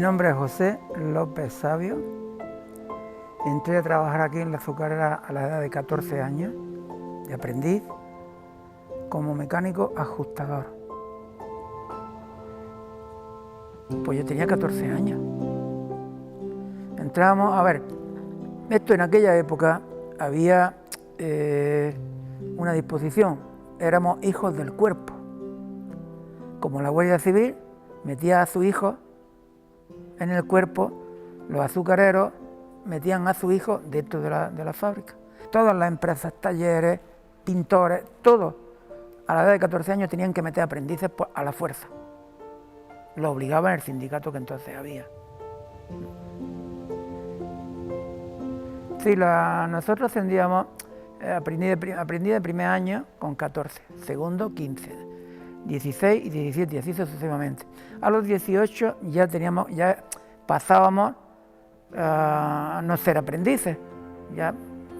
nombre es José López Sabio. Entré a trabajar aquí en la azucarera a la edad de 14 años, de aprendiz, como mecánico ajustador. Pues yo tenía 14 años. Entrábamos, a ver, esto en aquella época había una disposición, éramos hijos del cuerpo. Como la Guardia Civil metía a sus hijos en el cuerpo, los azucareros metían a sus hijos dentro de la fábrica. Todas las empresas, talleres, pintores, todos a la edad de 14 años tenían que meter aprendices a la fuerza. Lo obligaba el sindicato que entonces había. Sí, nosotros ascendíamos, aprendí de primer año con 14, segundo 15, 16 y 17 y así sucesivamente. A los 18 ya pasábamos a no ser aprendices, ya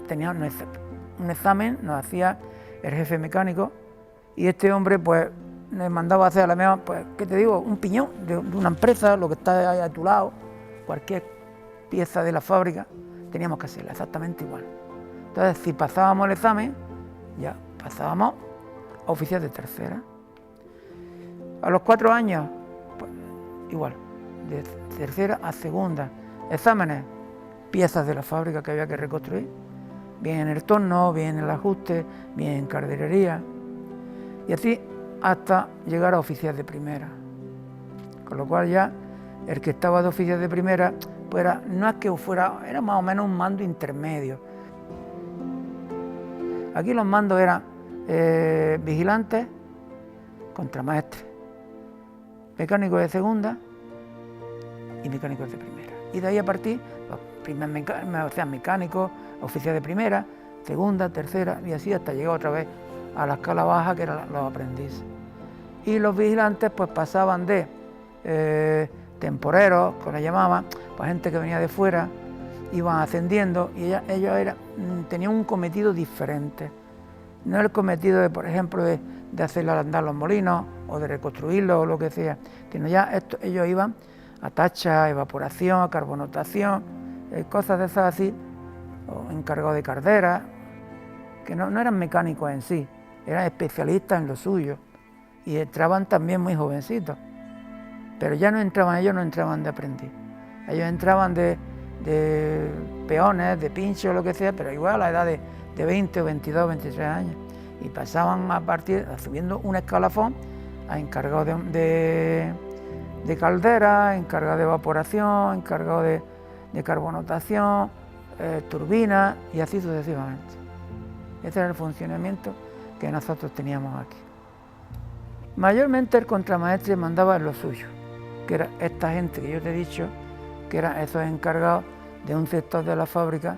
teníamos un examen, nos hacía el jefe mecánico y este hombre pues nos mandaba a hacer a la mejor, pues, ¿qué te digo? Un piñón de una empresa, lo que está ahí a tu lado, cualquier pieza de la fábrica, teníamos que hacerla exactamente igual. Entonces, si pasábamos el examen, ya pasábamos a oficial de tercera. A los 4 años, pues igual, de tercera a segunda. Exámenes, piezas de la fábrica que había que reconstruir, bien en el torno, bien en el ajuste, bien en calderería, y así hasta llegar a oficial de primera. Con lo cual ya el que estaba de oficial de primera, pues no es que fuera, era más o menos un mando intermedio. Aquí los mandos eran vigilantes, contramaestres, mecánicos de segunda y mecánicos de primera. Y de ahí a partir, mecánicos, oficial de primera, segunda, tercera, y así hasta llegar otra vez a la escala baja, que eran los aprendices. Y los vigilantes pues pasaban de temporeros, que le llamaban, pues gente que venía de fuera, iban ascendiendo y ellos tenían un cometido diferente. No el cometido de, por ejemplo, de hacer andar los molinos o de reconstruirlos o lo que sea, sino ya ellos iban a tacha, evaporación, carbonatación, cosas de esas así, o encargados de calderas, que no eran mecánicos en sí, eran especialistas en lo suyo y entraban también muy jovencitos, pero ya ellos no entraban de aprendiz, ellos entraban de peones, de pincho o lo que sea, pero igual a la edad de 20 o 22, 23 años, y pasaban subiendo un escalafón a encargados de caldera, encargados de evaporación, encargados de carbonatación, turbinas y así sucesivamente. Ese era el funcionamiento que nosotros teníamos aquí. Mayormente el contramaestre mandaba en lo suyo, que era esta gente que yo te he dicho, que eran esos encargados de un sector de la fábrica,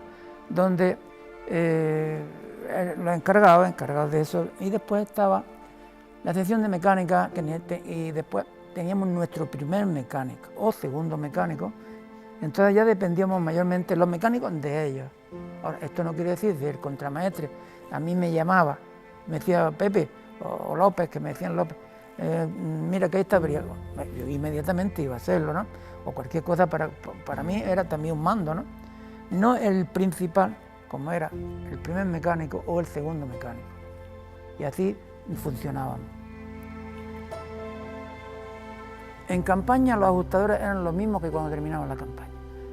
donde los encargados de eso, y después estaba la sección de mecánica, y después teníamos nuestro primer mecánico o segundo mecánico, entonces ya dependíamos mayormente los mecánicos de ellos. Ahora, esto no quiere decir que el contramaestre a mí me llamaba, me decía Pepe o López, que me decían López, mira que ahí está briago. Yo inmediatamente iba a hacerlo, ¿no? O cualquier cosa para mí era también un mando, ¿no? No el principal, como era el primer mecánico o el segundo mecánico. Y así funcionábamos. En campaña los ajustadores eran los mismos que cuando terminaban la campaña.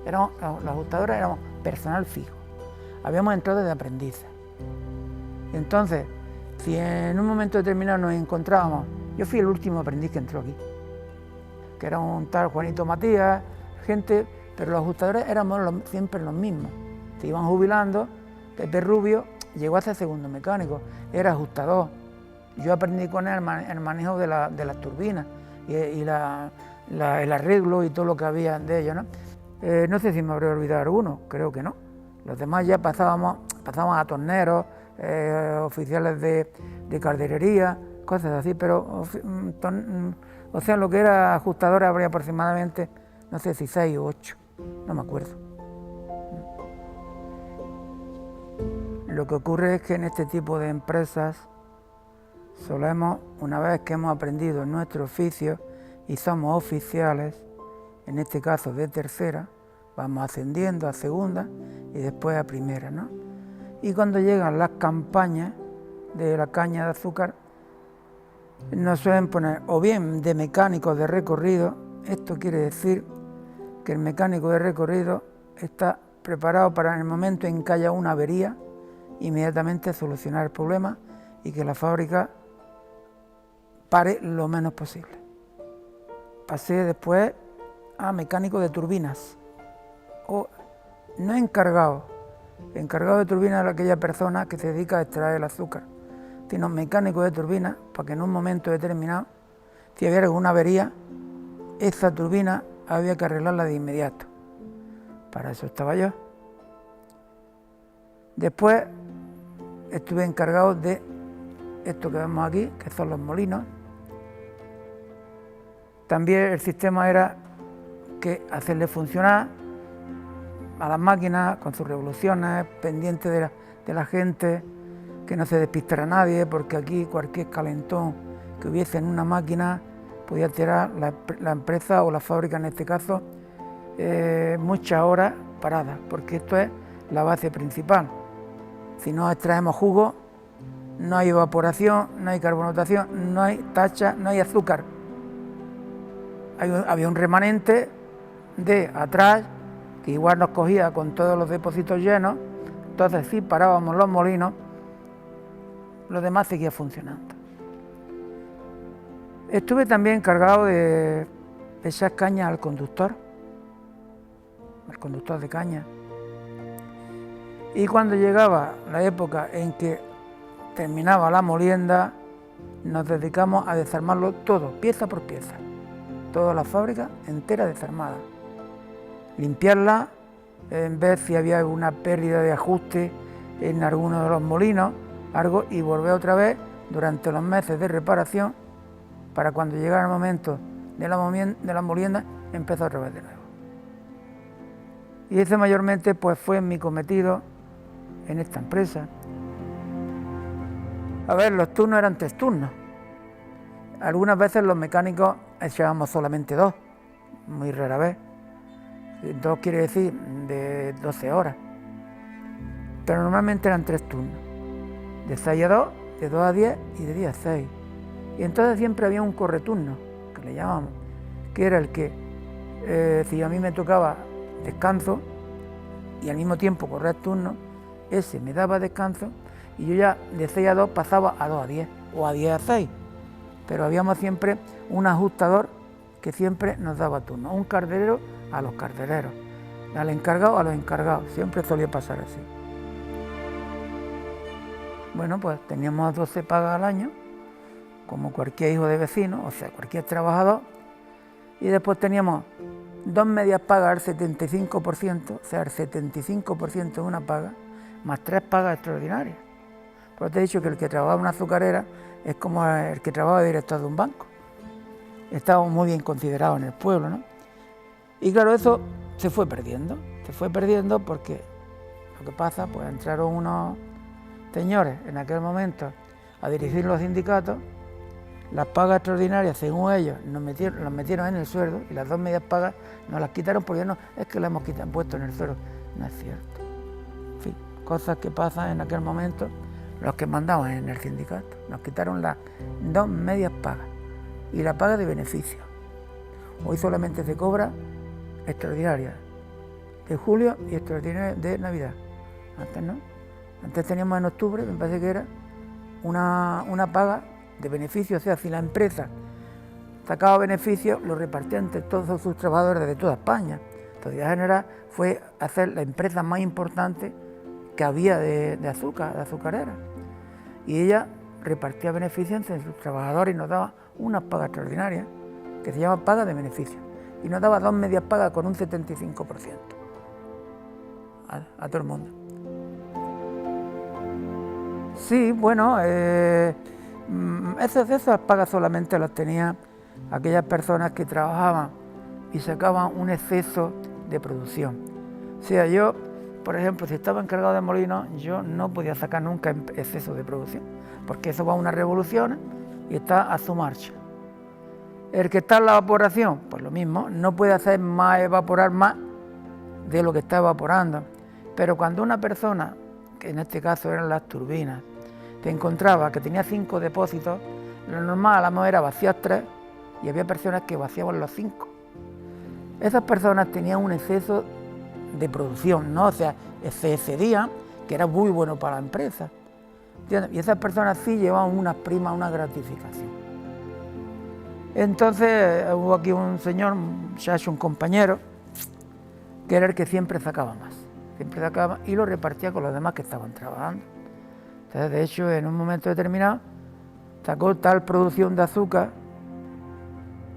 Los ajustadores éramos personal fijo. Habíamos entrado de aprendices. Entonces, si en un momento determinado nos encontrábamos, yo fui el último aprendiz que entró aquí, que era un tal Juanito Matías, gente, pero los ajustadores éramos siempre los mismos. Se iban jubilando. Pepe Rubio llegó a ser segundo mecánico, era ajustador. Yo aprendí con él el manejo de las turbinas y el arreglo y todo lo que había de ellos, ¿no? No sé si me habré olvidado alguno, creo que no. Los demás ya pasábamos a torneros, oficiales de calderería, cosas así, pero o sea, lo que era ajustador habría aproximadamente, no sé si 6 o 8, no me acuerdo. Lo que ocurre es que en este tipo de empresas solemos, una vez que hemos aprendido nuestro oficio y somos oficiales, en este caso de tercera, vamos ascendiendo a segunda y después a primera, ¿no? Y cuando llegan las campañas de la caña de azúcar, nos suelen poner o bien de mecánico de recorrido. Esto quiere decir que el mecánico de recorrido está preparado para en el momento en que haya una avería, inmediatamente solucionar el problema y que la fábrica pare lo menos posible. Pasé después a mecánico de turbinas, o no encargado de turbinas es aquella persona que se dedica a extraer el azúcar, sino mecánico de turbinas, para que en un momento determinado, si había alguna avería, esa turbina había que arreglarla de inmediato. Para eso estaba yo. Después estuve encargado de esto que vemos aquí, que son los molinos. También el sistema era que hacerle funcionar a las máquinas con sus revoluciones, pendiente de la gente, que no se despistara nadie, porque aquí cualquier calentón que hubiese en una máquina podía tirar la empresa o la fábrica, en este caso, muchas horas paradas, porque esto es la base principal. Si no extraemos jugo, no hay evaporación, no hay carbonatación, no hay tacha, no hay azúcar. Había un remanente de atrás que igual nos cogía con todos los depósitos llenos, entonces si parábamos los molinos, lo demás seguía funcionando. Estuve también encargado de echar caña al conductor de caña. Y cuando llegaba la época en que terminaba la molienda, nos dedicamos a desarmarlo todo, pieza por pieza. Toda la fábrica entera desarmada. Limpiarla, en ver si había alguna pérdida de ajuste en alguno de los molinos, algo, y volver otra vez durante los meses de reparación, para cuando llegara el momento de la molienda, empezar otra vez de nuevo. Y ese mayormente pues fue mi cometido en esta empresa. A ver, los turnos eran 3 turnos. Algunas veces los mecánicos echábamos solamente 2, muy rara vez. 2 quiere decir de 12 horas. Pero normalmente eran 3 turnos. De 6 a 2, de 2 a 10 y de 10 a 6. Y entonces siempre había un correturno, que le llamamos, que era el que, si a mí me tocaba descanso y al mismo tiempo correr turno, ese me daba descanso y yo ya de 6 a 2 pasaba a 2 a 10 o a 10 a 6. Pero habíamos siempre un ajustador que siempre nos daba turno, un carderero a los cardereros, al encargado a los encargados, siempre solía pasar así. Bueno, pues teníamos 12 pagas al año, como cualquier hijo de vecino, o sea, cualquier trabajador, y después teníamos 2 medias pagas al 75%, o sea, el 75% de una paga, más 3 pagas extraordinarias. Por eso te he dicho que el que trabaja en una azucarera es como el que trabaja de director de un banco. Estaba muy bien considerado en el pueblo, ¿no? Y claro, eso se fue perdiendo porque lo que pasa, pues entraron unos señores en aquel momento a dirigir los sindicatos, las pagas extraordinarias, según ellos, las metieron en el sueldo y las 2 medias pagas nos las quitaron porque no, es que las hemos puesto en el sueldo. No es cierto. En fin, cosas que pasan en aquel momento, los que mandaban en el sindicato. Nos quitaron las 2 medias pagas y la paga de beneficio. Hoy solamente se cobra extraordinaria de julio y extraordinaria de Navidad. Antes no. Antes teníamos en octubre, me parece que era una paga de beneficio, o sea, si la empresa sacaba beneficio, lo repartía entre todos sus trabajadores de toda España. Sociedad General fue hacer la empresa más importante que había de azúcar, de azucarera. Y ella repartía beneficios entre sus trabajadores y nos daba unas pagas extraordinarias, que se llama paga de beneficio. Y nos daba 2 medias pagas con un 75% a todo el mundo. Sí, bueno, esas pagas solamente las tenían aquellas personas que trabajaban y sacaban un exceso de producción. O sea, yo, por ejemplo, si estaba encargado de molinos, yo no podía sacar nunca exceso de producción, porque eso va a unas revoluciones y está a su marcha. El que está en la evaporación, pues lo mismo, no puede hacer más evaporar más de lo que está evaporando. Pero cuando una persona, que en este caso eran las turbinas, te encontraba que tenía 5 depósitos, lo normal a lo mejor era vaciar 3 y había personas que vaciaban los 5. Esas personas tenían un exceso de producción, ¿no? O sea, se excedían, que era muy bueno para la empresa, ¿entiendes? Y esas personas sí llevaban unas primas, una gratificación. Entonces hubo aquí un señor, un muchacho, un compañero, que era el que siempre sacaba más y lo repartía con los demás que estaban trabajando. Entonces, de hecho, en un momento determinado sacó tal producción de azúcar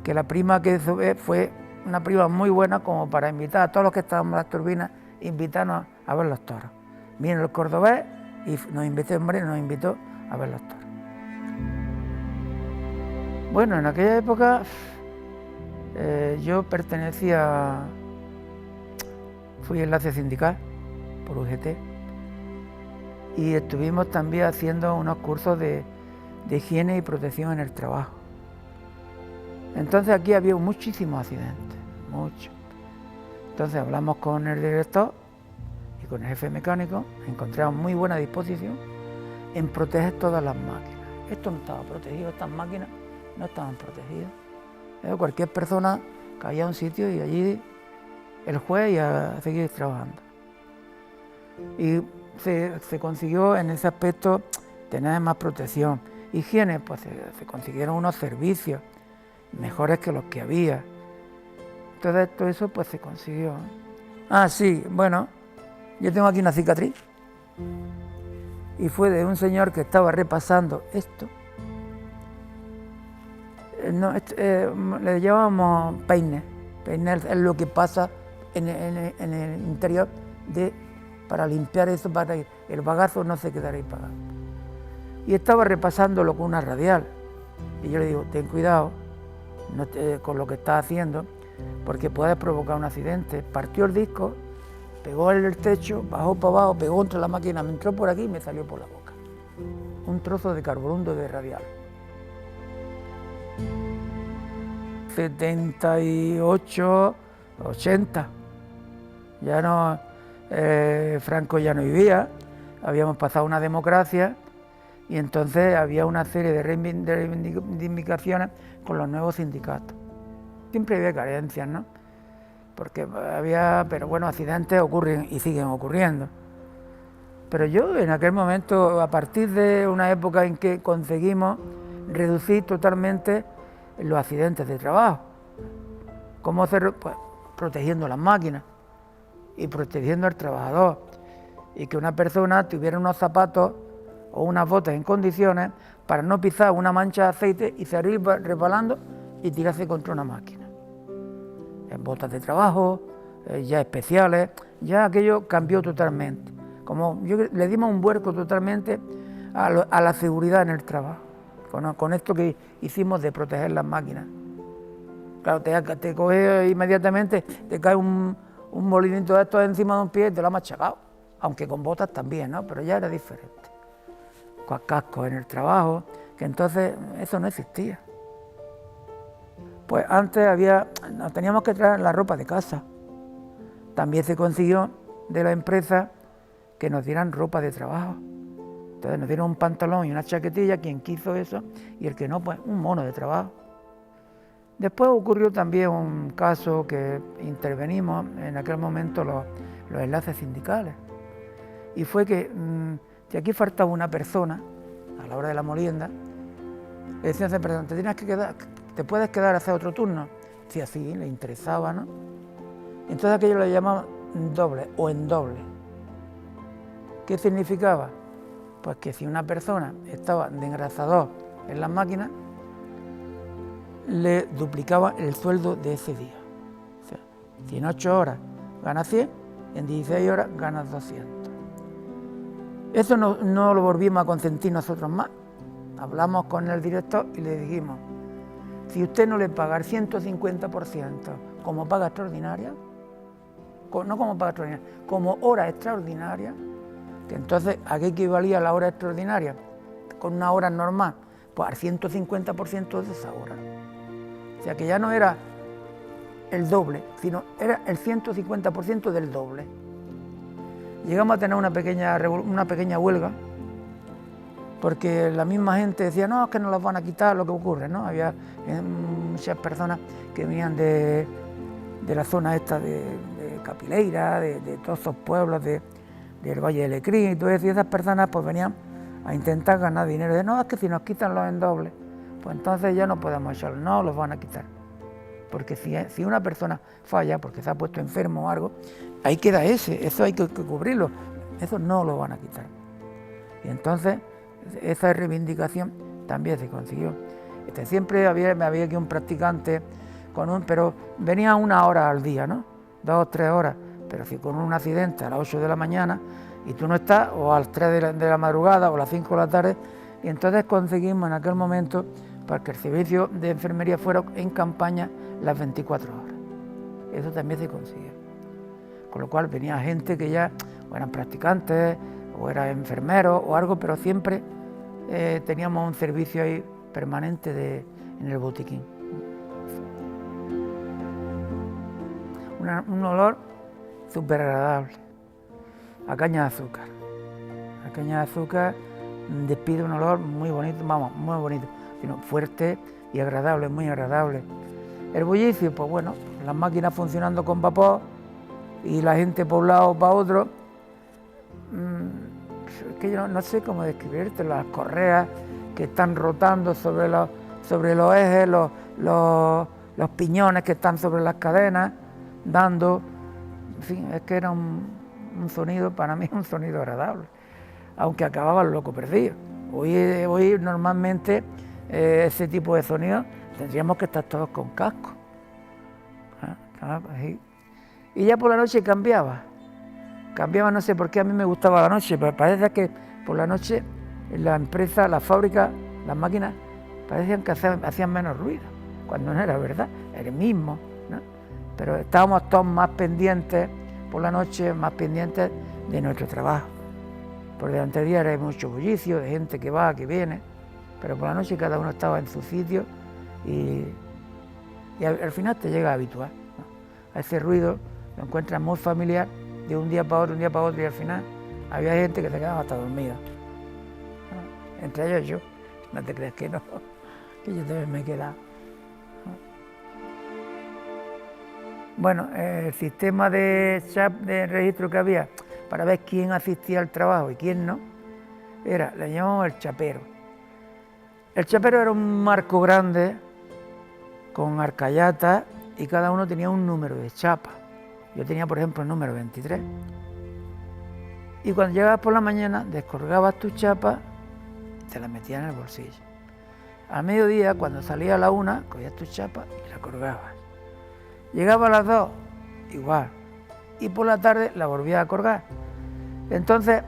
que la prima que fue una prima muy buena como para invitar a todos los que estaban en las turbinas, invitarnos a ver los toros. Vino el cordobés y nos invitó a ver los toros. Bueno, en aquella época yo fui enlace sindical por UGT y estuvimos también haciendo unos cursos de higiene y protección en el trabajo. Entonces aquí había muchísimos accidentes, muchos. Entonces hablamos con el director y con el jefe mecánico, encontramos muy buena disposición en proteger todas las máquinas. Esto no estaba protegido, estas máquinas no estaban protegidas. Cualquier persona caía a un sitio y allí el juez iba a seguir trabajando. Y se consiguió en ese aspecto tener más protección. Higiene, pues se consiguieron unos servicios mejores que los que había. Entonces todo eso pues se consiguió. Ah, sí, bueno, yo tengo aquí una cicatriz. Y fue de un señor que estaba repasando esto. Le llamábamos peine. Peine es lo que pasa en el interior para limpiar eso, para que el bagazo no se quedara ahí pegado. Y estaba repasándolo con una radial. Y yo le digo, ten cuidado con lo que estás haciendo, porque puedes provocar un accidente. Partió el disco, pegó en el techo, bajó para abajo, pegó contra la máquina, me entró por aquí y me salió por la boca. Un trozo de carborundo de radial. 78, 80. Ya no, Franco ya no vivía, habíamos pasado una democracia y entonces había una serie de reivindicaciones con los nuevos sindicatos. Siempre había carencias, ¿no? Porque pero bueno, accidentes ocurren y siguen ocurriendo. Pero yo en aquel momento, a partir de una época en que conseguimos reducir totalmente los accidentes de trabajo. ¿Cómo hacerlo? Pues protegiendo las máquinas y protegiendo al trabajador. Y que una persona tuviera unos zapatos o unas botas en condiciones para no pisar una mancha de aceite y salir resbalando y tirarse contra una máquina. En botas de trabajo, ya especiales, ya aquello cambió totalmente. Como le dimos un vuelco totalmente a la seguridad en el trabajo, con esto que hicimos de proteger las máquinas. Claro, te coge inmediatamente, te cae un molinito de estos encima de un pie y te lo ha machacado, aunque con botas también, ¿no? Pero ya era diferente. Con cascos en el trabajo, que entonces eso no existía. Pues antes teníamos que traer la ropa de casa. También se consiguió de la empresa que nos dieran ropa de trabajo. Entonces nos dieron un pantalón y una chaquetilla, quien quiso eso, y el que no, pues un mono de trabajo. Después ocurrió también un caso que intervenimos en aquel momento los enlaces sindicales. Y fue que si aquí faltaba una persona a la hora de la molienda, le decían a esa persona, te puedes quedar a hacer otro turno. Si así le interesaba, ¿no? Entonces aquello lo llamaban doble o en doble. ¿Qué significaba? Pues que si una persona estaba de engrasador en las máquinas, le duplicaba el sueldo de ese día. O sea, si en 8 horas ganas 100, en 16 horas ganas 200. Eso no lo volvimos a consentir nosotros más. Hablamos con el director y le dijimos, si usted no le paga el 150% como paga extraordinaria, no como paga extraordinaria, como hora extraordinaria, que entonces ¿a qué equivalía la hora extraordinaria? Con una hora normal, pues al 150% de esa hora. O sea que ya no era el doble, sino era el 150% del doble. Llegamos a tener una pequeña huelga, porque la misma gente decía, no, es que nos los van a quitar, lo que ocurre, ¿no? Había muchas personas que venían de la zona esta de Capileira, de todos esos pueblos del Valle de Lecrín y todo eso, y esas personas pues venían a intentar ganar dinero. De no, es que si nos quitan los endobles, pues entonces ya no podemos echarlos, no los van a quitar. Porque si una persona falla porque se ha puesto enfermo o algo, ahí queda eso hay que cubrirlo, eso no lo van a quitar. Y entonces esa reivindicación también se consiguió. Siempre había aquí un practicante, pero venía 1 hora al día, ¿no? 2 o 3 horas, pero si con un accidente a las 8 de la mañana y tú no estás, o a las 3 de la madrugada o a las 5 de la tarde, y entonces conseguimos en aquel momento para que el servicio de enfermería fuera en campaña las 24 horas. Eso también se consiguió. Con lo cual venía gente que ya o eran practicantes o eran enfermeros o algo, pero siempre teníamos un servicio ahí permanente en el botiquín. Un olor súper agradable, a caña de azúcar. La caña de azúcar despide un olor muy bonito, vamos, muy bonito, sino fuerte y agradable, muy agradable. El bullicio, pues bueno, las máquinas funcionando con vapor y la gente por un lado para otro, es que yo no sé cómo describirte, las correas que están rotando sobre los ejes, los piñones que están sobre las cadenas, dando, en fin, es que era un sonido, para mí un sonido agradable, aunque acababa el loco perdido. Hoy normalmente ese tipo de sonidos tendríamos que estar todos con casco. Y ya por la noche cambiaba, no sé por qué a mí me gustaba la noche, pero parece que por la noche la empresa, la fábrica, las máquinas parecían que hacían menos ruido, cuando no era verdad, era el mismo, ¿no? Pero estábamos todos más pendientes por la noche, más pendientes de nuestro trabajo. Por delante del día era mucho bullicio, de gente que va, que viene, pero por la noche cada uno estaba en su sitio y al final te llega a habituar, ¿no? A ese ruido, lo encuentras muy familiar, de un día para otro, y al final había gente que se quedaba hasta dormida, ¿no? Entre ellos yo, no te crees que no, que yo también me he quedado. Bueno, el sistema de registro que había para ver quién asistía al trabajo y quién no, le llamamos el chapero. El chapero era un marco grande con arcallatas y cada uno tenía un número de chapa. Yo tenía, por ejemplo, el número 23. Y cuando llegabas por la mañana, descolgabas tu chapa y te la metías en el bolsillo. Al mediodía, cuando salía a la 1, cogías tu chapa y la colgabas. Llegaba a las 2, igual. Y por la tarde la volvías a colgar. Entonces,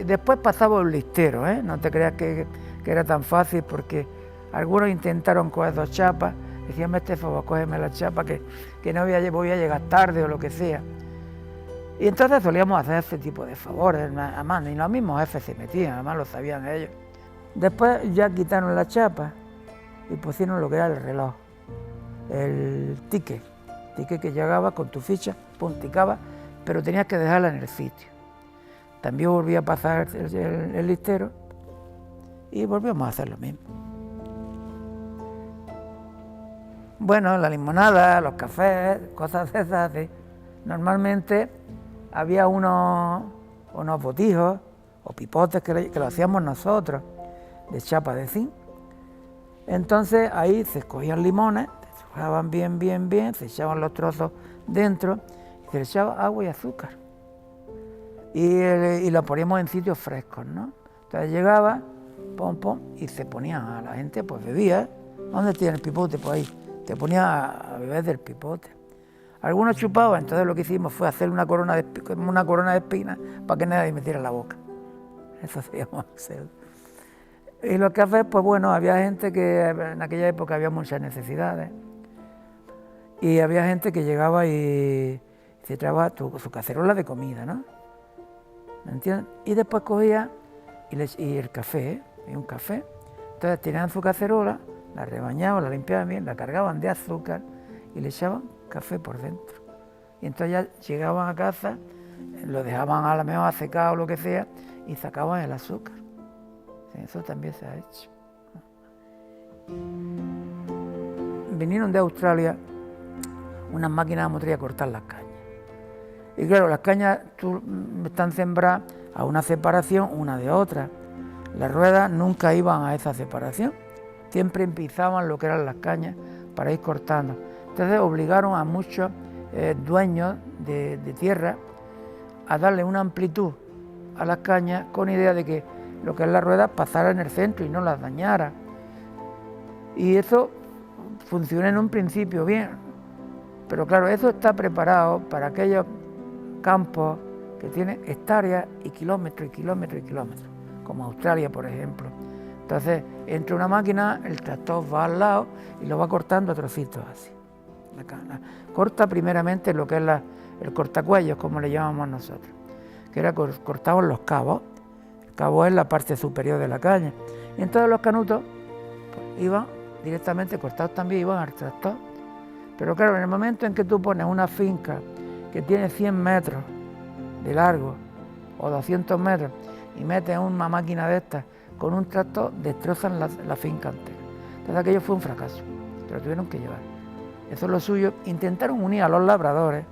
después pasaba un listero, ¿eh? No te creas que era tan fácil, porque algunos intentaron coger 2 chapas, decían, este favor, cógeme la chapa que no voy a llegar tarde o lo que sea. Y entonces solíamos hacer ese tipo de favores, además ni los mismos jefes se metían, además lo sabían ellos. Después ya quitaron la chapa y pusieron lo que era el reloj, el ticket que llegaba con tu ficha, punticaba, pero tenías que dejarla en el sitio. También volvía a pasar el listero y volvíamos a hacer lo mismo. Bueno, la limonada, los cafés, cosas de esas, ¿sí? Normalmente había unos botijos o pipotes que lo hacíamos nosotros, de chapa de zinc. Entonces ahí se escogían limones, se dejaban bien, se echaban los trozos dentro y se le echaba agua y azúcar. Y lo poníamos en sitios frescos, ¿no? Entonces llegaba, pom, y se ponía a la gente, pues bebía. ¿Dónde tiene el pipote? Pues ahí. Te ponía a beber del pipote. Algunos chupaban, entonces lo que hicimos fue hacer una corona de espinas para que nadie metiera la boca. Eso hacíamos hacer. Y los cafés, pues bueno, había gente que en aquella época había muchas necesidades. Y había gente que llegaba y se traía su cacerola de comida, ¿no? ¿Me entiendes? Y después cogía y el café, y un café. Entonces tenían su cacerola, la rebañaban, la limpiaban bien, la cargaban de azúcar y le echaban café por dentro. Y entonces ya llegaban a casa, lo dejaban a la mejor a secar o lo que sea y sacaban el azúcar. Sí, eso también se ha hecho. Vinieron de Australia unas máquinas de motriz a cortar las cañas. Y claro, las cañas están sembradas a una separación una de otra. Las ruedas nunca iban a esa separación, siempre pisaban lo que eran las cañas para ir cortando. Entonces obligaron a muchos dueños de tierra a darle una amplitud a las cañas con idea de que lo que es la rueda pasara en el centro y no las dañara. Y eso funciona en un principio bien, pero claro, eso está preparado para aquellos campos que tienen hectáreas y kilómetros y kilómetros y kilómetros, como Australia, por ejemplo. Entonces, entra una máquina, el tractor va al lado y lo va cortando a trocitos así. Corta primeramente lo que es el cortacuellos, como le llamamos nosotros, que era cortados los cabos. El cabo es la parte superior de la caña. Y entonces los canutos pues, iban directamente cortados también, iban al tractor. Pero claro, en el momento en que tú pones una finca que tiene 100 metros de largo o 200 metros y metes una máquina de estas con un tractor, destrozan la finca entera. Entonces aquello fue un fracaso, pero tuvieron que llevar. Eso es lo suyo. Intentaron unir a los labradores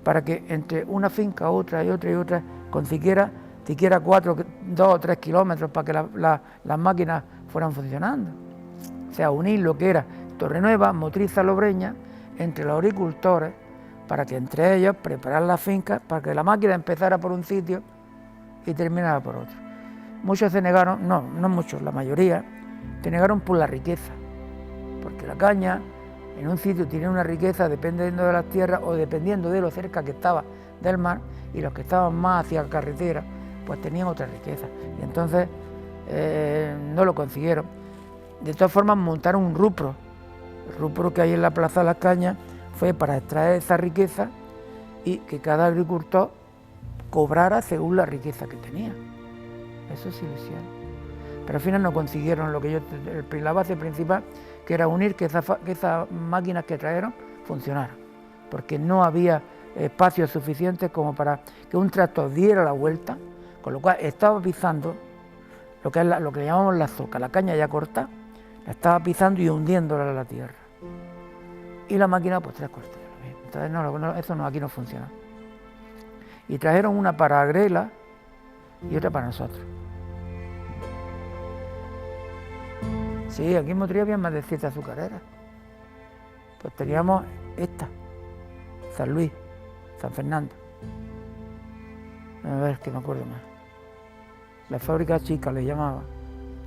para que entre una finca, otra y otra y otra, consiguiera siquiera 2 o 3 kilómetros para que las máquinas fueran funcionando. O sea, unir lo que era Torrenueva, Motriz Salobreña, entre los agricultores, para que entre ellos preparar las fincas, para que la máquina empezara por un sitio y terminara por otro. Muchos se negaron, no muchos, la mayoría, se negaron por la riqueza, porque la caña en un sitio tiene una riqueza dependiendo de las tierras o dependiendo de lo cerca que estaba del mar, y los que estaban más hacia la carretera pues tenían otra riqueza, y entonces no lo consiguieron. De todas formas montaron un rupro. El rupro que hay en la Plaza de las Cañas fue para extraer esa riqueza y que cada agricultor cobrara según la riqueza que tenía. Eso sí lo hicieron. Pero al final no consiguieron lo que la base principal, que era unir que esas máquinas que trajeron funcionaran, porque no había espacios suficientes como para que un tractor diera la vuelta, con lo cual estaba pisando lo que le llamamos la zoca, la caña ya corta, la estaba pisando y hundiéndola en la tierra. Y la máquina pues 3 cuartos de lo mismo. Entonces eso aquí no funciona. Y trajeron una para Agrela y otra para nosotros. Sí, aquí en Motril había más de 7 azucareras. Pues teníamos esta, San Luis, San Fernando. A ver, que me acuerdo más. La fábrica chica le llamaba,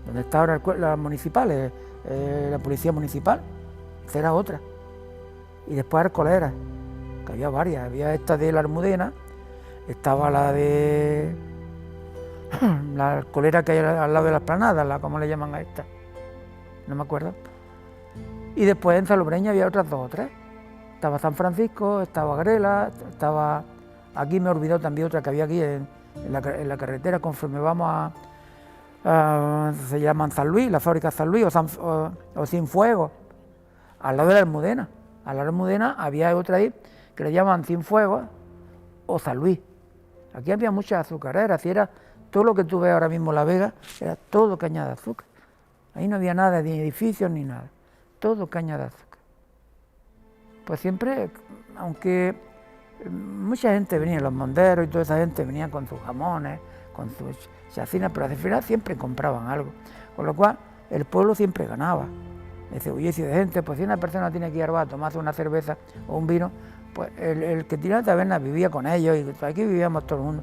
donde está ahora las municipales, la policía municipal, esa era otra. Y después Arcoleras, que había varias, había esta de la Almudena, estaba la de la Arcolera que hay al lado de las Planadas, ¿cómo le llaman a esta? No me acuerdo. Y después en Salobreña había otras 2 o 3. Estaba San Francisco, estaba Agrela, estaba... Aquí me he olvidado también otra que había aquí en la carretera, conforme vamos se llaman San Luis, la fábrica San Luis o Cienfuegos, al lado de la Almudena. A la Almudena había otra ahí que le llaman Cienfuegos o San Luis. Aquí había muchas azucareras y era todo lo que tú ves ahora mismo en La Vega, era todo caña de azúcar. Ahí no había nada, ni edificios ni nada, todo caña de azúcar. Pues siempre, aunque mucha gente venía, los monderos y toda esa gente venía con sus jamones, con sus chacinas, pero al final siempre compraban algo, con lo cual el pueblo siempre ganaba. Ese bullicio de gente, pues si una persona tiene que ir a tomarse una cerveza o un vino, pues el que tenía la taberna vivía con ellos y aquí vivíamos todo el mundo.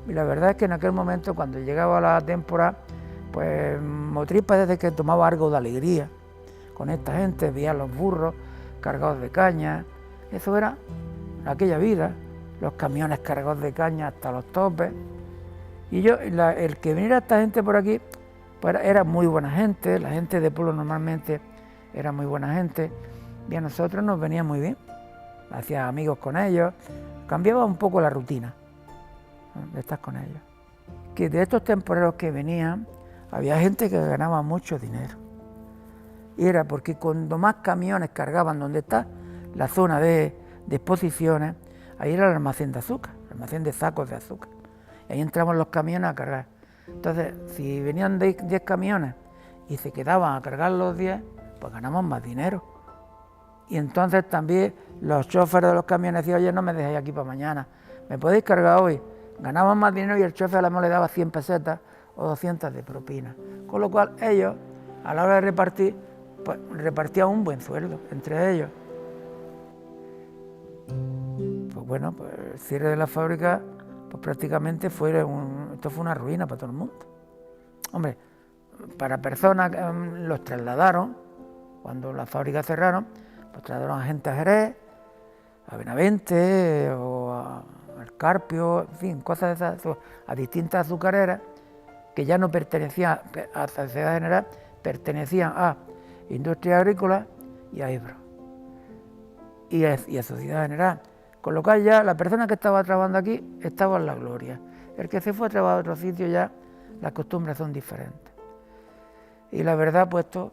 Y la verdad es que en aquel momento, cuando llegaba la temporada, pues Motril parece que tomaba algo de alegría con esta gente, veía los burros cargados de caña, eso era aquella vida, los camiones cargados de caña hasta los topes. Y el que viniera esta gente por aquí, pues era muy buena gente, la gente de pueblo normalmente era muy buena gente, y a nosotros nos venía muy bien, hacía amigos con ellos, cambiaba un poco la rutina de estar con ellos. Que de estos temporeros que venían, había gente que ganaba mucho dinero. y era porque cuando más camiones cargaban donde está la zona de exposiciones, ahí era el almacén de azúcar, el almacén de sacos de azúcar. Y ahí entraban los camiones a cargar. Entonces, si venían 10 camiones y se quedaban a cargar los 10, pues ganamos más dinero. Y entonces también los choferes de los camiones decían, oye, no me dejéis aquí para mañana, me podéis cargar hoy. Ganaban más dinero y el chofer a lo mejor le daba 100 pesetas o 200 de propina. Con lo cual ellos, a la hora de repartir, pues repartían un buen sueldo entre ellos. Pues bueno, pues el cierre de la fábrica, pues prácticamente esto fue una ruina para todo el mundo. Hombre, para personas que los trasladaron, cuando las fábricas cerraron, pues trasladaron a gente a Jerez, a Benavente o al Carpio, en fin, cosas de esas, a distintas azucareras que ya no pertenecían a la Sociedad General, pertenecían a Industria Agrícola y a Ebro y a Sociedad General. Con lo cual ya la persona que estaba trabajando aquí estaba en la gloria. El que se fue a trabajar a otro sitio ya las costumbres son diferentes. Y la verdad, pues esto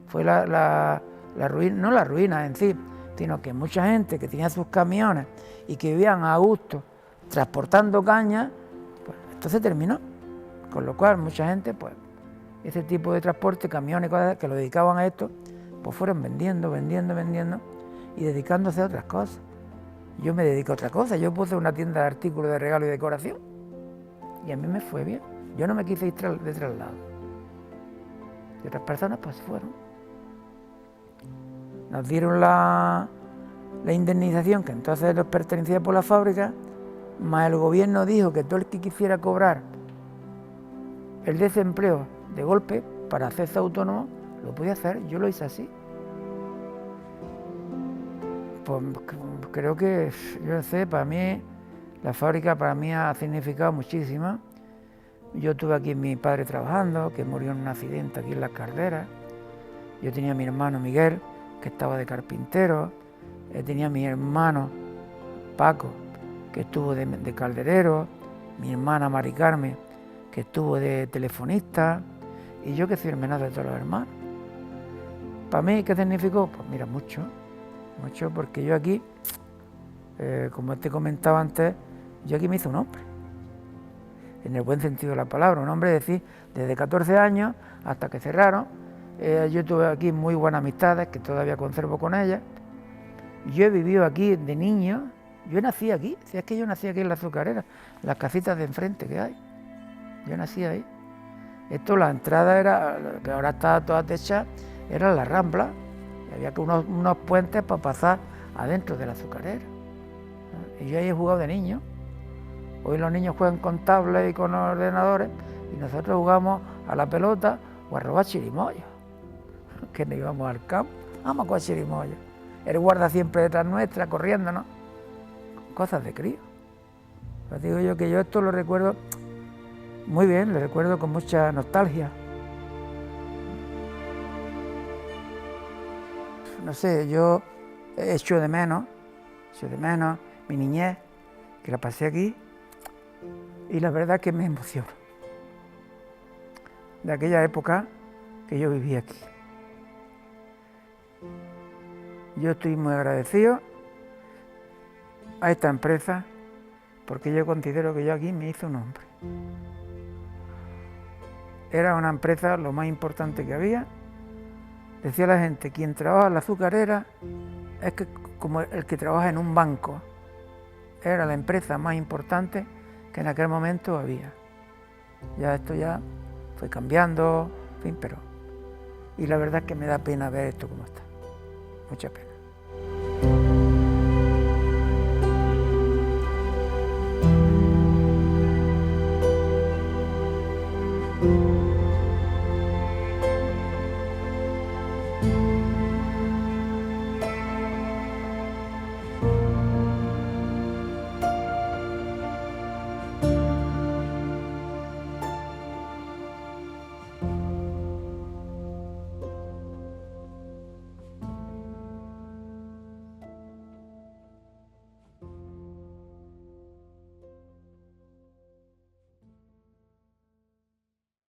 fue la ruina, no la ruina en sí, sino que mucha gente que tenía sus camiones y que vivían a gusto transportando caña, pues esto se terminó. Con lo cual mucha gente, pues ese tipo de transporte, camiones, cosas que lo dedicaban a esto, pues fueron vendiendo y dedicándose a otras cosas. Yo me dedico a otra cosa, yo puse una tienda de artículos de regalo y decoración y a mí me fue bien. Yo no me quise ir de traslado. Y otras personas pues fueron. Nos dieron la indemnización que entonces nos pertenecía por la fábrica, más el gobierno dijo que todo el que quisiera cobrar el desempleo de golpe para hacerse autónomo lo podía hacer. Yo lo hice así. Pues creo que, yo no sé, para mí, la fábrica para mí ha significado muchísimo. Yo tuve aquí a mi padre trabajando, que murió en un accidente aquí en Las Carderas. Yo tenía a mi hermano Miguel, que estaba de carpintero. Tenía a mi hermano Paco, que estuvo de calderero. Mi hermana Mari Carmen, que estuvo de telefonista. Y yo que soy el menor de todos los hermanos. Para mí, ¿qué significó? Pues mira, mucho, porque yo aquí, como te comentaba antes, yo aquí me hice un hombre, en el buen sentido de la palabra, un hombre, es decir, desde 14 años hasta que cerraron, yo tuve aquí muy buenas amistades, que todavía conservo con ellas. Yo he vivido aquí de niño, yo nací aquí, si es que yo nací aquí en la azucarera, las casitas de enfrente que hay, yo nací ahí. Esto, la entrada era, que ahora está toda techada, era la Rambla, y había que unos puentes para pasar adentro de la azucarera. Y yo ahí he jugado de niño. Hoy los niños juegan con tablets y con ordenadores, y nosotros jugamos a la pelota o a robar chirimoyos, que nos íbamos al campo, vamos a coger chirimoyos. El guarda siempre detrás nuestra, corriéndonos, cosas de crío. Pues digo yo que yo esto lo recuerdo muy bien, lo recuerdo con mucha nostalgia. No sé, yo echo de menos mi niñez, que la pasé aquí, y la verdad es que me emociono de aquella época que yo viví aquí. Yo estoy muy agradecido a esta empresa porque yo considero que yo aquí me hice un hombre. Era una empresa lo más importante que había. Decía la gente, quien trabaja en la azucarera es que como el que trabaja en un banco. Era la empresa más importante que en aquel momento había. Ya esto ya fue cambiando, en fin, pero... Y la verdad es que me da pena ver esto como está. Mucha pena.